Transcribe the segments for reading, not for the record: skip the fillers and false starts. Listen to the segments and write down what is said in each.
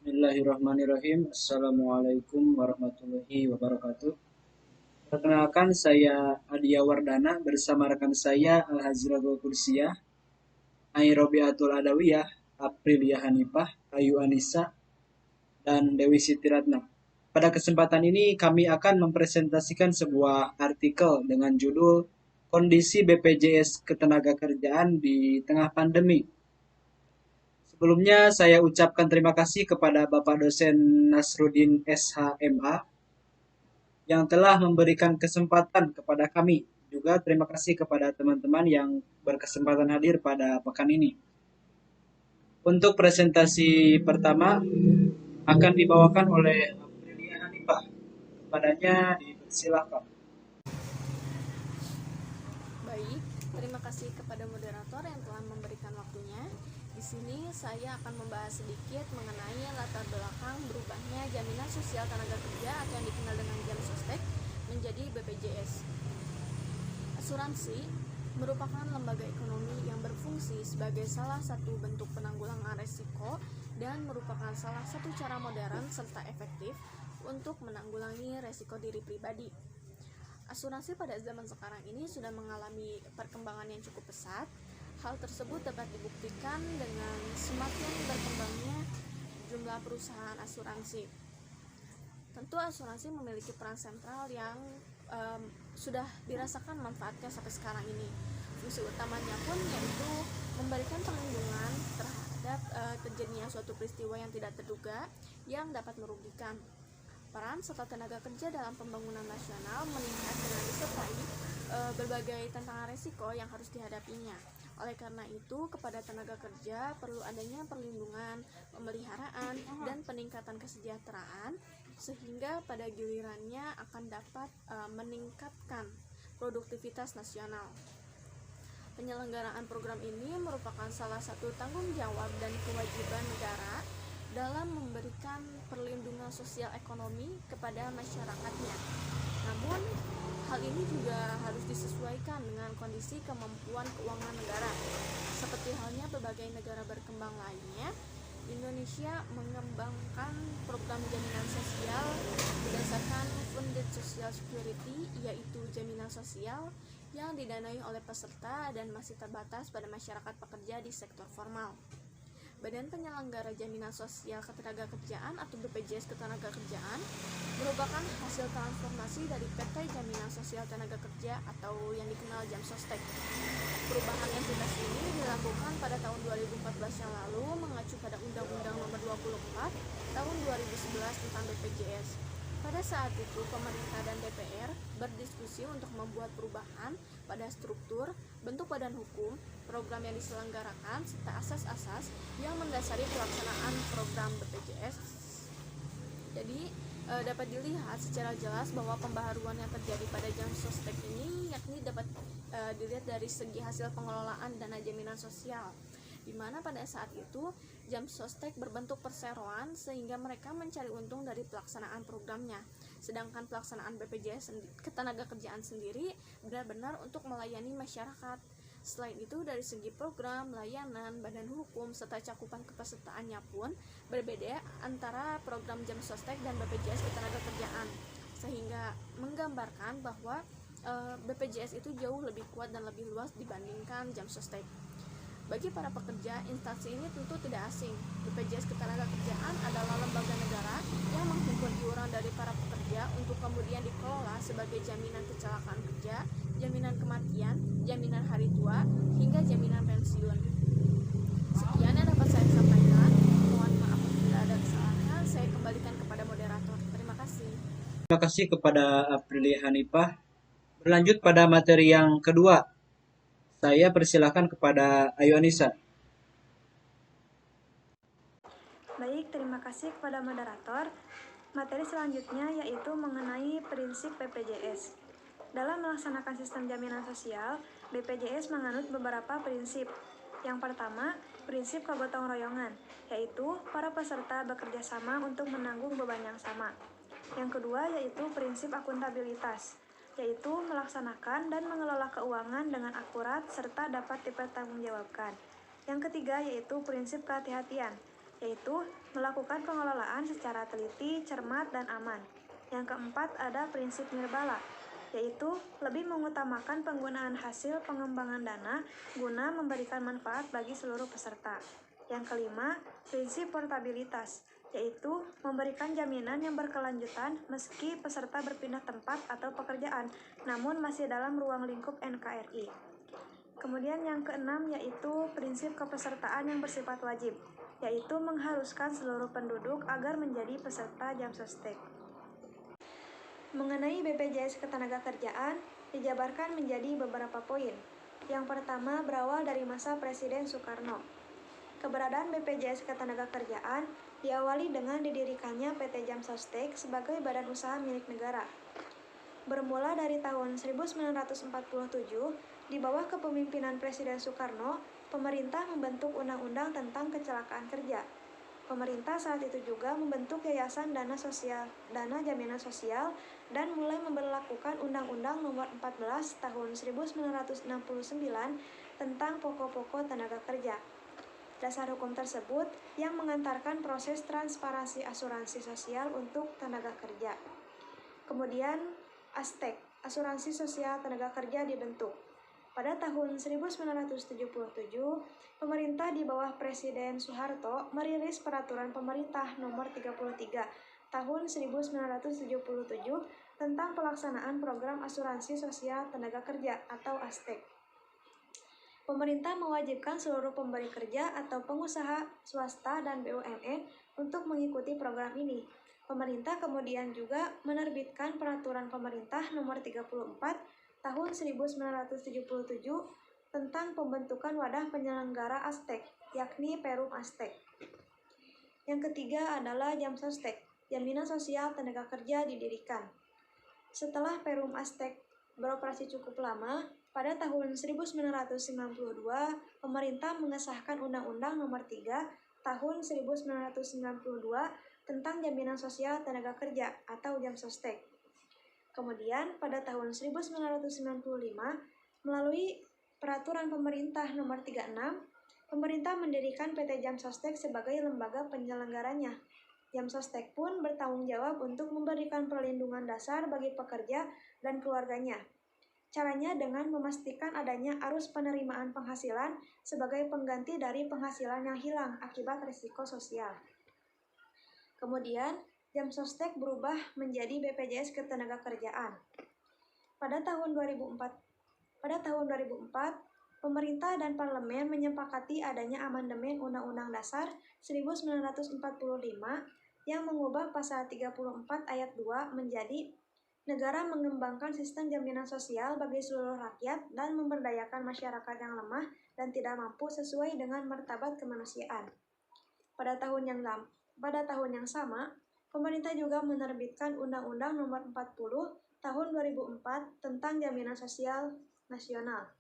Bismillahirrahmanirrahim. Assalamualaikum warahmatullahi wabarakatuh. Perkenalkan, saya Adia Wardana bersama rekan saya Al-Hazratul Kursiyah, Ai Robiatul Adawiyah, Aprilia Hanifah, Ayu Anissa, dan Dewi Siti Ratna. Pada kesempatan ini kami akan mempresentasikan sebuah artikel dengan judul Kondisi BPJS Ketenagakerjaan di Tengah Pandemi. Sebelumnya saya ucapkan terima kasih kepada Bapak Dosen Nasruddin SHMA yang telah memberikan kesempatan kepada kami. Juga terima kasih kepada teman-teman yang berkesempatan hadir pada pekan ini. Untuk presentasi pertama akan dibawakan oleh Aprilia Hanifah. Kepadanya dipersilakan. Baik, terima kasih kepada moderator yang telah memberikan waktunya. Di sini saya akan membahas sedikit mengenai latar belakang berubahnya jaminan sosial tenaga kerja atau yang dikenal dengan Jamsostek menjadi BPJS. Asuransi merupakan lembaga ekonomi yang berfungsi sebagai salah satu bentuk penanggulangan resiko dan merupakan salah satu cara modern serta efektif untuk menanggulangi resiko diri pribadi. Asuransi pada zaman sekarang ini sudah mengalami perkembangan yang cukup pesat. Hal tersebut dapat dibuktikan dengan semakin berkembangnya jumlah perusahaan asuransi. Tentu asuransi memiliki peran sentral yang sudah dirasakan manfaatnya sampai sekarang ini. Fungsi utamanya pun yaitu memberikan perlindungan terhadap terjadinya suatu peristiwa yang tidak terduga yang dapat merugikan. Peran serta tenaga kerja dalam pembangunan nasional meningkat dengan disertai berbagai tantangan resiko yang harus dihadapinya. Oleh karena itu, kepada tenaga kerja perlu adanya perlindungan, pemeliharaan, dan peningkatan kesejahteraan sehingga pada gilirannya akan dapat meningkatkan produktivitas nasional. Penyelenggaraan program ini merupakan salah satu tanggung jawab dan kewajiban negara dalam memberikan perlindungan sosial ekonomi kepada masyarakatnya. Namun, hal ini juga harus disesuaikan dengan kondisi kemampuan keuangan negara. Seperti halnya berbagai negara berkembang lainnya, Indonesia mengembangkan program jaminan sosial berdasarkan Funded Social Security, yaitu jaminan sosial yang didanai oleh peserta dan masih terbatas pada masyarakat pekerja di sektor formal. Badan Penyelenggara Jaminan Sosial Ketenagakerjaan atau BPJS Ketenagakerjaan merupakan hasil transformasi dari PT Jaminan Sosial Tenaga Kerja atau yang dikenal Jamsostek. Perubahan entitas ini dilakukan pada tahun 2014 yang lalu mengacu pada Undang-Undang Nomor 24 tahun 2011 tentang BPJS. Pada saat itu, pemerintah dan DPR berdiskusi untuk membuat perubahan pada struktur, bentuk badan hukum, program yang diselenggarakan, serta asas-asas yang mendasari pelaksanaan program BPJS. Jadi, dapat dilihat secara jelas bahwa pembaharuan yang terjadi pada Jamsostek ini yakni dapat dilihat dari segi hasil pengelolaan dana jaminan sosial, di mana pada saat itu Jamsostek berbentuk perseroan sehingga mereka mencari untung dari pelaksanaan programnya. Sedangkan pelaksanaan BPJS Ketenagakerjaan sendiri benar-benar untuk melayani masyarakat. Selain itu, dari segi program, layanan, badan hukum, serta cakupan kepesertaannya pun berbeda antara program Jamsostek dan BPJS Ketenagakerjaan, sehingga menggambarkan bahwa BPJS itu jauh lebih kuat dan lebih luas dibandingkan Jamsostek. Bagi para pekerja, instansi ini tentu tidak asing. BPJS Ketenagakerjaan adalah lembaga negara yang menghimpun iuran dari para pekerja untuk kemudian dikelola sebagai jaminan kecelakaan kerja, jaminan kematian, jaminan hari tua, hingga jaminan pensiun. Sekian yang dapat saya sampaikan. Mohon maaf apabila ada kesalahan. Saya kembalikan kepada moderator. Terima kasih. Terima kasih kepada Aprilia Hanifah. Berlanjut pada materi yang kedua, saya persilakan kepada Ayu Anissa. Baik, terima kasih kepada moderator. Materi selanjutnya yaitu mengenai prinsip BPJS. Dalam melaksanakan sistem jaminan sosial, BPJS menganut beberapa prinsip. Yang pertama, prinsip kegotong royongan, yaitu para peserta bekerja sama untuk menanggung beban yang sama. Yang kedua yaitu prinsip akuntabilitas, yaitu melaksanakan dan mengelola keuangan dengan akurat serta dapat dipertanggungjawabkan. Yang ketiga yaitu prinsip kehati-hatian, yaitu melakukan pengelolaan secara teliti, cermat, dan aman. Yang keempat ada prinsip nirbala, yaitu lebih mengutamakan penggunaan hasil pengembangan dana guna memberikan manfaat bagi seluruh peserta. Yang kelima, prinsip portabilitas, yaitu memberikan jaminan yang berkelanjutan meski peserta berpindah tempat atau pekerjaan, namun masih dalam ruang lingkup NKRI. Kemudian yang keenam yaitu prinsip kepesertaan yang bersifat wajib, yaitu mengharuskan seluruh penduduk agar menjadi peserta Jamsostek. Mengenai BPJS Ketenagakerjaan, dijabarkan menjadi beberapa poin. Yang pertama berawal dari masa Presiden Soekarno. Keberadaan BPJS Ketenagakerjaan diawali dengan didirikannya PT Jamsostek sebagai badan usaha milik negara. Bermula dari tahun 1947, di bawah kepemimpinan Presiden Soekarno, pemerintah membentuk Undang-Undang tentang Kecelakaan Kerja. Pemerintah saat itu juga membentuk Yayasan Dana Jaminan Sosial dan mulai memberlakukan Undang-Undang Nomor 14 Tahun 1969 tentang pokok-pokok tenaga kerja. Dasar hukum tersebut yang mengantarkan proses transparansi asuransi sosial untuk tenaga kerja. Kemudian ASTEK, Asuransi Sosial Tenaga Kerja dibentuk. Pada tahun 1977, pemerintah di bawah Presiden Soeharto merilis Peraturan Pemerintah Nomor 33 Tahun 1977 tentang pelaksanaan program asuransi sosial tenaga kerja atau ASTEK. Pemerintah mewajibkan seluruh pemberi kerja atau pengusaha swasta dan BUMN untuk mengikuti program ini. Pemerintah kemudian juga menerbitkan Peraturan Pemerintah Nomor 34 Tahun 1977 tentang pembentukan wadah penyelenggara ASTEK, yakni Perum ASTEK. Yang ketiga adalah Jamsostek, Jaminan Sosial Tenaga Kerja didirikan. Setelah Perum ASTEK beroperasi cukup lama, pada tahun 1992, pemerintah mengesahkan Undang-Undang Nomor 3 Tahun 1992 tentang Jaminan Sosial Tenaga Kerja atau Jamsostek. Kemudian, pada tahun 1995, melalui Peraturan Pemerintah Nomor 36, pemerintah mendirikan PT Jamsostek sebagai lembaga penyelenggaranya. Jamsostek pun bertanggung jawab untuk memberikan perlindungan dasar bagi pekerja dan keluarganya. Caranya dengan memastikan adanya arus penerimaan penghasilan sebagai pengganti dari penghasilan yang hilang akibat risiko sosial. Kemudian, Jamsostek berubah menjadi BPJS Ketenagakerjaan. Pada tahun 2004, pemerintah dan parlemen menyepakati adanya amandemen Undang-Undang Dasar 1945 yang mengubah pasal 34 ayat 2 menjadi negara mengembangkan sistem jaminan sosial bagi seluruh rakyat dan memberdayakan masyarakat yang lemah dan tidak mampu sesuai dengan martabat kemanusiaan. Pada tahun yang sama, pemerintah juga menerbitkan Undang-Undang Nomor 40 Tahun 2004 tentang Jaminan Sosial Nasional.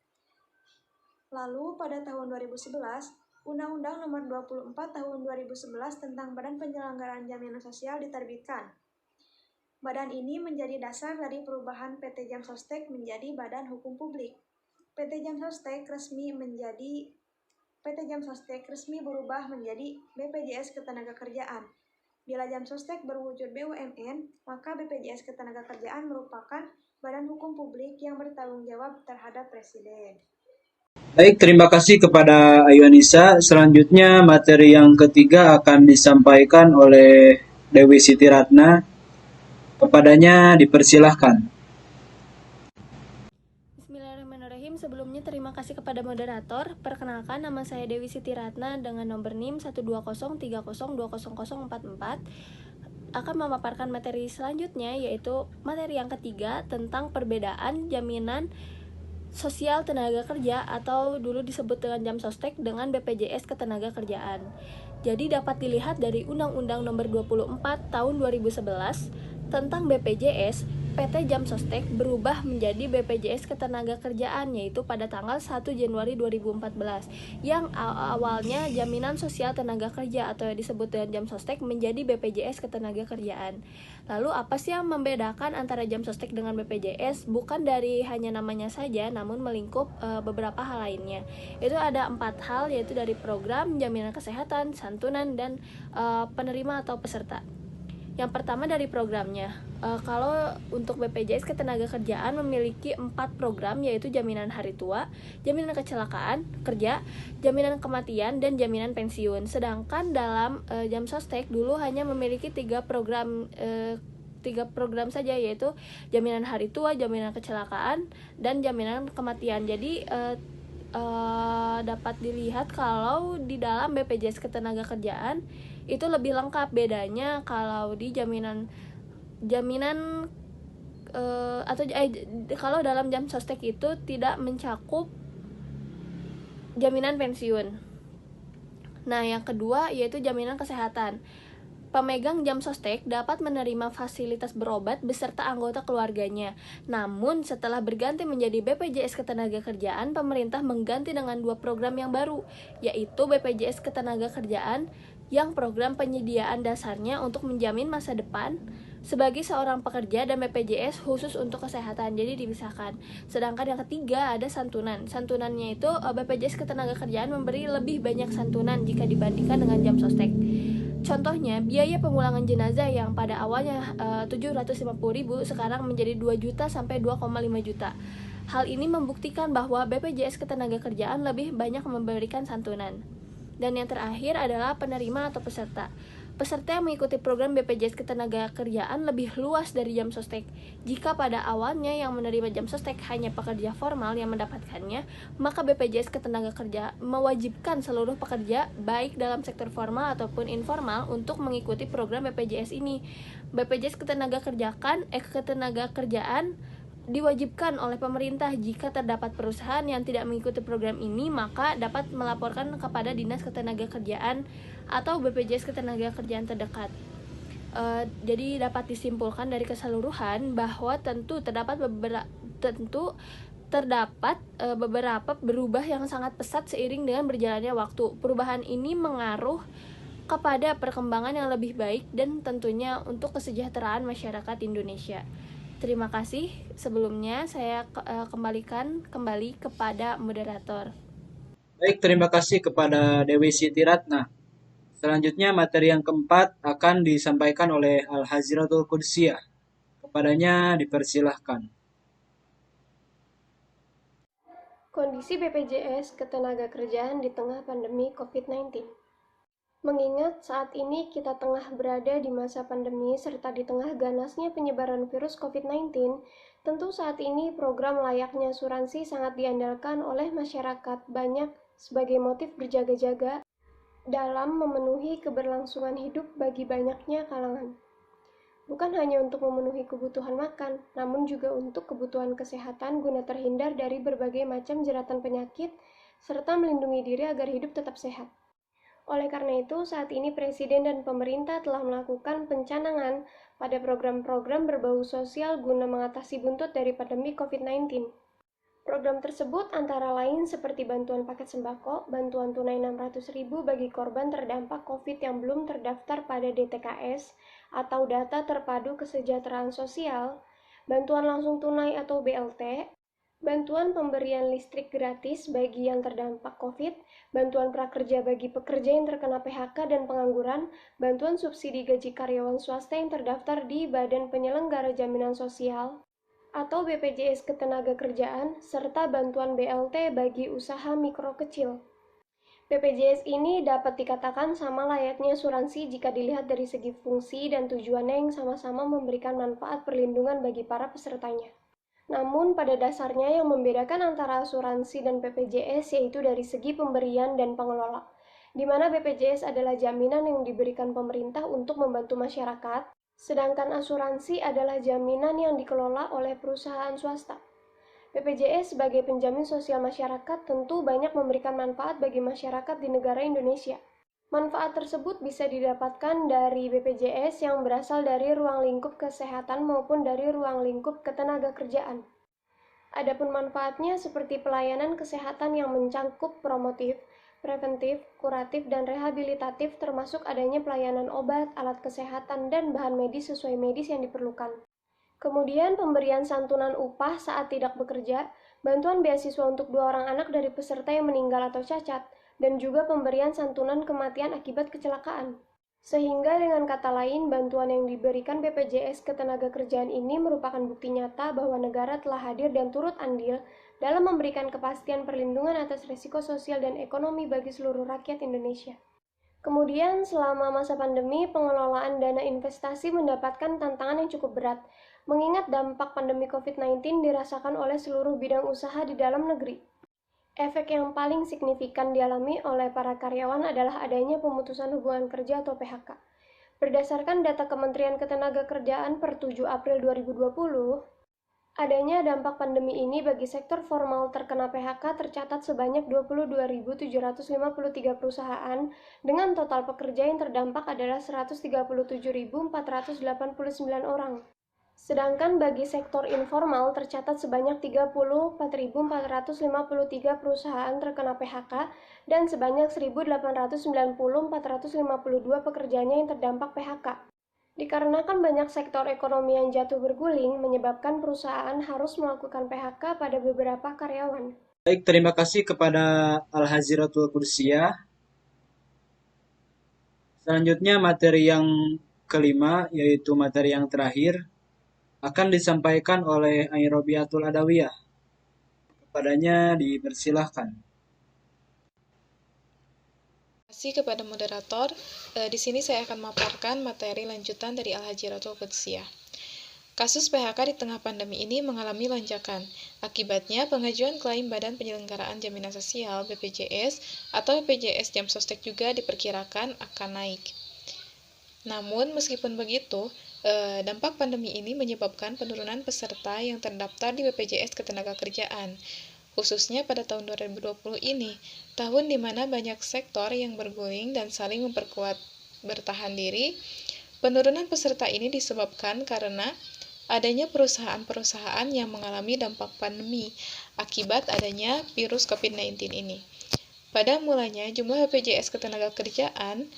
Lalu pada tahun 2011, Undang-Undang Nomor 24 Tahun 2011 tentang Badan Penyelenggaraan Jaminan Sosial diterbitkan. Badan ini menjadi dasar dari perubahan PT Jamsostek menjadi Badan Hukum Publik. PT Jamsostek resmi berubah menjadi BPJS Ketenagakerjaan. Bila Jamsostek berwujud BUMN, maka BPJS Ketenagakerjaan merupakan badan hukum publik yang bertanggung jawab terhadap Presiden. Baik, terima kasih kepada Ayu Anissa. Selanjutnya materi yang ketiga akan disampaikan oleh Dewi Siti Ratna. Kepadanya dipersilahkan. Bismillahirrahmanirrahim. Sebelumnya terima kasih kepada moderator. Perkenalkan, nama saya Dewi Siti Ratna dengan nomor NIM 12030200044 akan memaparkan materi selanjutnya, yaitu materi yang ketiga tentang perbedaan jaminan sosial tenaga kerja atau dulu disebut dengan Jamsostek dengan BPJS Ketenagakerjaan. Jadi dapat dilihat dari Undang-Undang Nomor 24 Tahun 2011 tentang BPJS PT Jam Sostek berubah menjadi BPJS Ketenagakerjaan, yaitu pada tanggal 1 Januari 2014, yang awalnya Jaminan Sosial Tenaga Kerja atau yang disebut dengan Jam Sostek menjadi BPJS Ketenagakerjaan. Lalu apa sih yang membedakan antara Jam Sostek dengan BPJS? Bukan dari hanya namanya saja, namun melingkup beberapa hal lainnya. Itu ada 4 hal, yaitu dari program, jaminan kesehatan, santunan, dan penerima atau peserta. Yang pertama dari programnya. Kalau untuk BPJS Ketenagakerjaan memiliki 4 program, yaitu jaminan hari tua, jaminan kecelakaan kerja, jaminan kematian, dan jaminan pensiun. Sedangkan dalam Jam Sostek dulu hanya memiliki 3 program saja, yaitu jaminan hari tua, jaminan kecelakaan, dan jaminan kematian. Jadi dapat dilihat kalau di dalam BPJS Ketenagakerjaan itu lebih lengkap. Bedanya kalau di kalau dalam Jam Sostek itu tidak mencakup jaminan pensiun. Nah, yang kedua yaitu jaminan kesehatan. Pemegang Jam Sostek dapat menerima fasilitas berobat beserta anggota keluarganya. Namun, setelah berganti menjadi BPJS Ketenagakerjaan, pemerintah mengganti dengan 2 program yang baru, yaitu BPJS Ketenagakerjaan yang program penyediaan dasarnya untuk menjamin masa depan sebagai seorang pekerja, dan BPJS khusus untuk kesehatan, jadi dipisahkan. Sedangkan yang ketiga ada santunan. Santunannya itu BPJS Ketenagakerjaan memberi lebih banyak santunan jika dibandingkan dengan Jam Sostek. Contohnya, biaya pemulangan jenazah yang pada awalnya 750.000 sekarang menjadi 2 juta sampai 2,5 juta. Hal ini membuktikan bahwa BPJS Ketenagakerjaan lebih banyak memberikan santunan. Dan yang terakhir adalah penerima atau peserta. Peserta yang mengikuti program BPJS Ketenagakerjaan lebih luas dari Jam Sostek. Jika pada awalnya yang menerima Jam Sostek hanya pekerja formal yang mendapatkannya, maka BPJS Ketenagakerjaan mewajibkan seluruh pekerja baik dalam sektor formal ataupun informal untuk mengikuti program BPJS ini. BPJS Ketenagakerjaan diwajibkan oleh pemerintah. Jika terdapat perusahaan yang tidak mengikuti program ini, maka dapat melaporkan kepada Dinas Ketenagakerjaan atau BPJS Ketenagakerjaan terdekat. Jadi dapat disimpulkan dari keseluruhan bahwa tentu terdapat beberapa berubah yang sangat pesat seiring dengan berjalannya waktu. Perubahan ini mengaruh kepada perkembangan yang lebih baik dan tentunya untuk kesejahteraan masyarakat Indonesia. Terima kasih. Sebelumnya saya kembali kepada moderator. Baik, terima kasih kepada Dewi Siti Ratna. Selanjutnya materi yang keempat akan disampaikan oleh Al-Haziratul Qudsiyah. Kepadanya dipersilahkan. Kondisi BPJS Ketenagakerjaan di tengah pandemi COVID-19. Mengingat saat ini kita tengah berada di masa pandemi serta di tengah ganasnya penyebaran virus COVID-19, tentu saat ini program layaknya asuransi sangat diandalkan oleh masyarakat banyak sebagai motif berjaga-jaga dalam memenuhi keberlangsungan hidup bagi banyaknya kalangan. Bukan hanya untuk memenuhi kebutuhan makan, namun juga untuk kebutuhan kesehatan guna terhindar dari berbagai macam jeratan penyakit serta melindungi diri agar hidup tetap sehat. Oleh karena itu, saat ini Presiden dan pemerintah telah melakukan pencanangan pada program-program berbau sosial guna mengatasi buntut dari pandemi COVID-19. Program tersebut antara lain seperti bantuan paket sembako, bantuan tunai 600.000 bagi korban terdampak COVID yang belum terdaftar pada DTKS atau Data Terpadu Kesejahteraan Sosial, bantuan langsung tunai atau BLT, bantuan pemberian listrik gratis bagi yang terdampak COVID, bantuan prakerja bagi pekerja yang terkena PHK dan pengangguran, bantuan subsidi gaji karyawan swasta yang terdaftar di Badan Penyelenggara Jaminan Sosial atau BPJS Ketenagakerjaan, serta bantuan BLT bagi usaha mikro kecil. BPJS ini dapat dikatakan sama layaknya asuransi jika dilihat dari segi fungsi dan tujuannya yang sama-sama memberikan manfaat perlindungan bagi para pesertanya. Namun, pada dasarnya yang membedakan antara asuransi dan BPJS yaitu dari segi pemberian dan pengelola, di mana BPJS adalah jaminan yang diberikan pemerintah untuk membantu masyarakat, sedangkan asuransi adalah jaminan yang dikelola oleh perusahaan swasta. BPJS sebagai penjamin sosial masyarakat tentu banyak memberikan manfaat bagi masyarakat di negara Indonesia. Manfaat tersebut bisa didapatkan dari BPJS yang berasal dari ruang lingkup kesehatan maupun dari ruang lingkup ketenagakerjaan. Adapun manfaatnya seperti pelayanan kesehatan yang mencakup promotif, preventif, kuratif, dan rehabilitatif termasuk adanya pelayanan obat, alat kesehatan, dan bahan medis sesuai medis yang diperlukan. Kemudian pemberian santunan upah saat tidak bekerja, bantuan beasiswa untuk 2 orang anak dari peserta yang meninggal atau cacat, dan juga pemberian santunan kematian akibat kecelakaan. Sehingga dengan kata lain, bantuan yang diberikan BPJS Ketenagakerjaan ini merupakan bukti nyata bahwa negara telah hadir dan turut andil dalam memberikan kepastian perlindungan atas risiko sosial dan ekonomi bagi seluruh rakyat Indonesia. Kemudian, selama masa pandemi, pengelolaan dana investasi mendapatkan tantangan yang cukup berat, mengingat dampak pandemi COVID-19 dirasakan oleh seluruh bidang usaha di dalam negeri. Efek yang paling signifikan dialami oleh para karyawan adalah adanya pemutusan hubungan kerja atau PHK. Berdasarkan data Kementerian Ketenagakerjaan per 7 April 2020, adanya dampak pandemi ini bagi sektor formal terkena PHK tercatat sebanyak 22.753 perusahaan dengan total pekerja yang terdampak adalah 137.489 orang. Sedangkan bagi sektor informal tercatat sebanyak 34.453 perusahaan terkena PHK dan sebanyak 1.890.452 pekerjanya yang terdampak PHK. Dikarenakan banyak sektor ekonomi yang jatuh berguling, menyebabkan perusahaan harus melakukan PHK pada beberapa karyawan. Baik, terima kasih kepada Al-Haziratul Qudsiyah. Selanjutnya materi yang kelima, yaitu materi yang terakhir, akan disampaikan oleh Ai Robiatul Adawiyah. Kepadanya dipersilahkan. Terima kasih kepada moderator. Di sini saya akan memaparkan materi lanjutan dari Al-Haziratul Qudsiyah. Kasus PHK di tengah pandemi ini mengalami lonjakan. Akibatnya, pengajuan klaim Badan Penyelenggaraan Jaminan Sosial (BPJS) atau BPJS Jam Sostek juga diperkirakan akan naik. Namun, meskipun begitu, dampak pandemi ini menyebabkan penurunan peserta yang terdaftar di BPJS Ketenagakerjaan, khususnya pada tahun 2020 ini, tahun di mana banyak sektor yang berguling dan saling memperkuat bertahan diri. Penurunan peserta ini disebabkan karena adanya perusahaan-perusahaan yang mengalami dampak pandemi akibat adanya virus COVID-19 ini. Pada mulanya, jumlah BPJS Ketenagakerjaan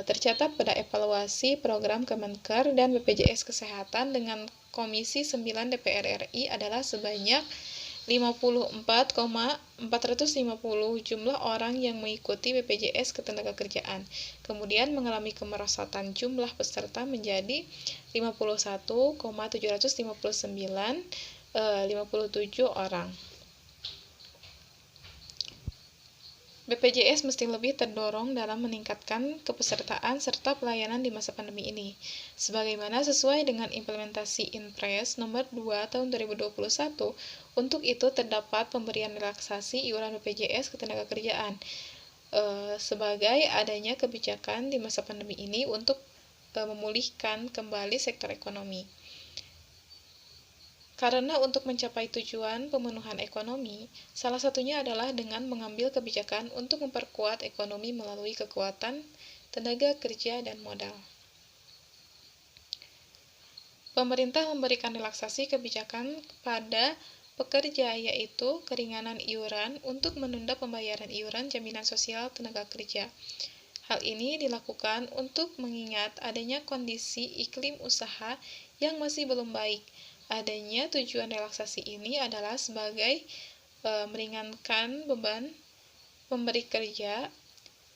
tercatat pada evaluasi program Kemenker dan BPJS Kesehatan dengan Komisi 9 DPR RI adalah sebanyak 54,450 jumlah orang yang mengikuti BPJS Ketenagakerjaan. Kemudian mengalami kemerosotan jumlah peserta menjadi 51,759,57 orang. BPJS mesti lebih terdorong dalam meningkatkan kepesertaan serta pelayanan di masa pandemi ini, sebagaimana sesuai dengan implementasi Inpres nomor 2 tahun 2021. Untuk itu terdapat pemberian relaksasi iuran BPJS Ketenagakerjaan sebagai adanya kebijakan di masa pandemi ini untuk memulihkan kembali sektor ekonomi. Karena untuk mencapai tujuan pemenuhan ekonomi, salah satunya adalah dengan mengambil kebijakan untuk memperkuat ekonomi melalui kekuatan tenaga kerja dan modal. Pemerintah memberikan relaksasi kebijakan pada pekerja, yaitu keringanan iuran untuk menunda pembayaran iuran jaminan sosial tenaga kerja. Hal ini dilakukan untuk mengingat adanya kondisi iklim usaha yang masih belum baik. Adanya tujuan relaksasi ini adalah sebagai meringankan beban pemberi kerja,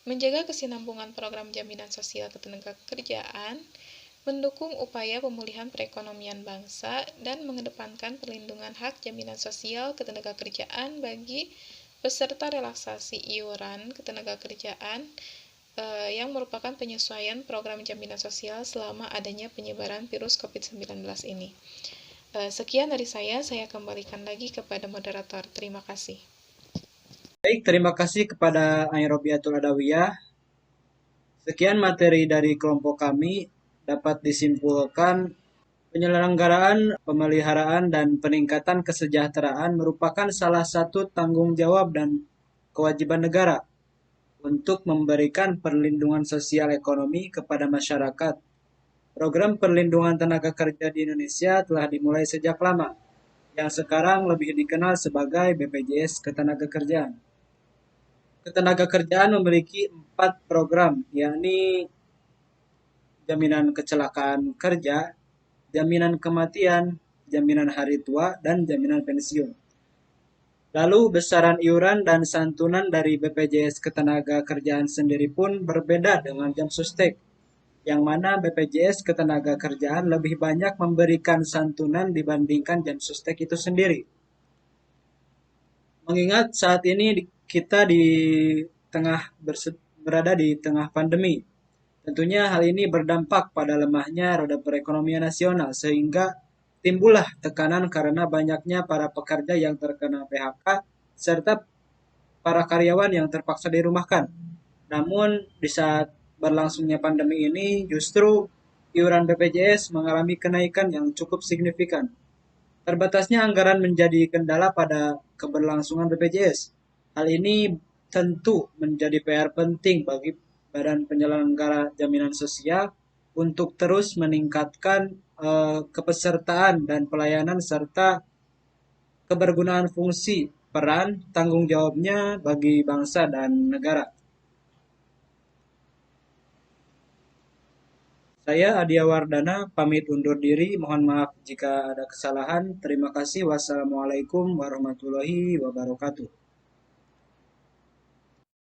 menjaga kesinambungan program jaminan sosial ketenagakerjaan, mendukung upaya pemulihan perekonomian bangsa, dan mengedepankan perlindungan hak jaminan sosial ketenagakerjaan bagi peserta relaksasi iuran ketenagakerjaan yang merupakan penyesuaian program jaminan sosial selama adanya penyebaran virus COVID-19 ini. Sekian dari saya kembalikan lagi kepada moderator. Terima kasih. Baik, terima kasih kepada Ai Robiatul Adawiyah. Sekian materi dari kelompok kami. Dapat disimpulkan penyelenggaraan, pemeliharaan, dan peningkatan kesejahteraan merupakan salah satu tanggung jawab dan kewajiban negara, untuk memberikan perlindungan sosial ekonomi kepada masyarakat. Program perlindungan tenaga kerja di Indonesia telah dimulai sejak lama, yang sekarang lebih dikenal sebagai BPJS Ketenagakerjaan. Ketenagakerjaan memiliki 4 program, yakni jaminan kecelakaan kerja, jaminan kematian, jaminan hari tua, dan jaminan pensiun. Lalu besaran iuran dan santunan dari BPJS Ketenagakerjaan sendiri pun berbeda dengan Jamsostek, yang mana BPJS Ketenagakerjaan lebih banyak memberikan santunan dibandingkan Jamsostek itu sendiri. Mengingat saat ini kita berada di tengah pandemi, tentunya hal ini berdampak pada lemahnya roda perekonomian nasional, sehingga timbullah tekanan karena banyaknya para pekerja yang terkena PHK serta para karyawan yang terpaksa dirumahkan. Namun di saat berlangsungnya pandemi ini justru iuran BPJS mengalami kenaikan yang cukup signifikan. Terbatasnya anggaran menjadi kendala pada keberlangsungan BPJS. Hal ini tentu menjadi PR penting bagi Badan Penyelenggara Jaminan Sosial untuk terus meningkatkan kepesertaan dan pelayanan serta kebergunaan fungsi, peran, tanggung jawabnya bagi bangsa dan negara. Saya Adia Wardana pamit undur diri, mohon maaf jika ada kesalahan. Terima kasih. Wassalamualaikum warahmatullahi wabarakatuh.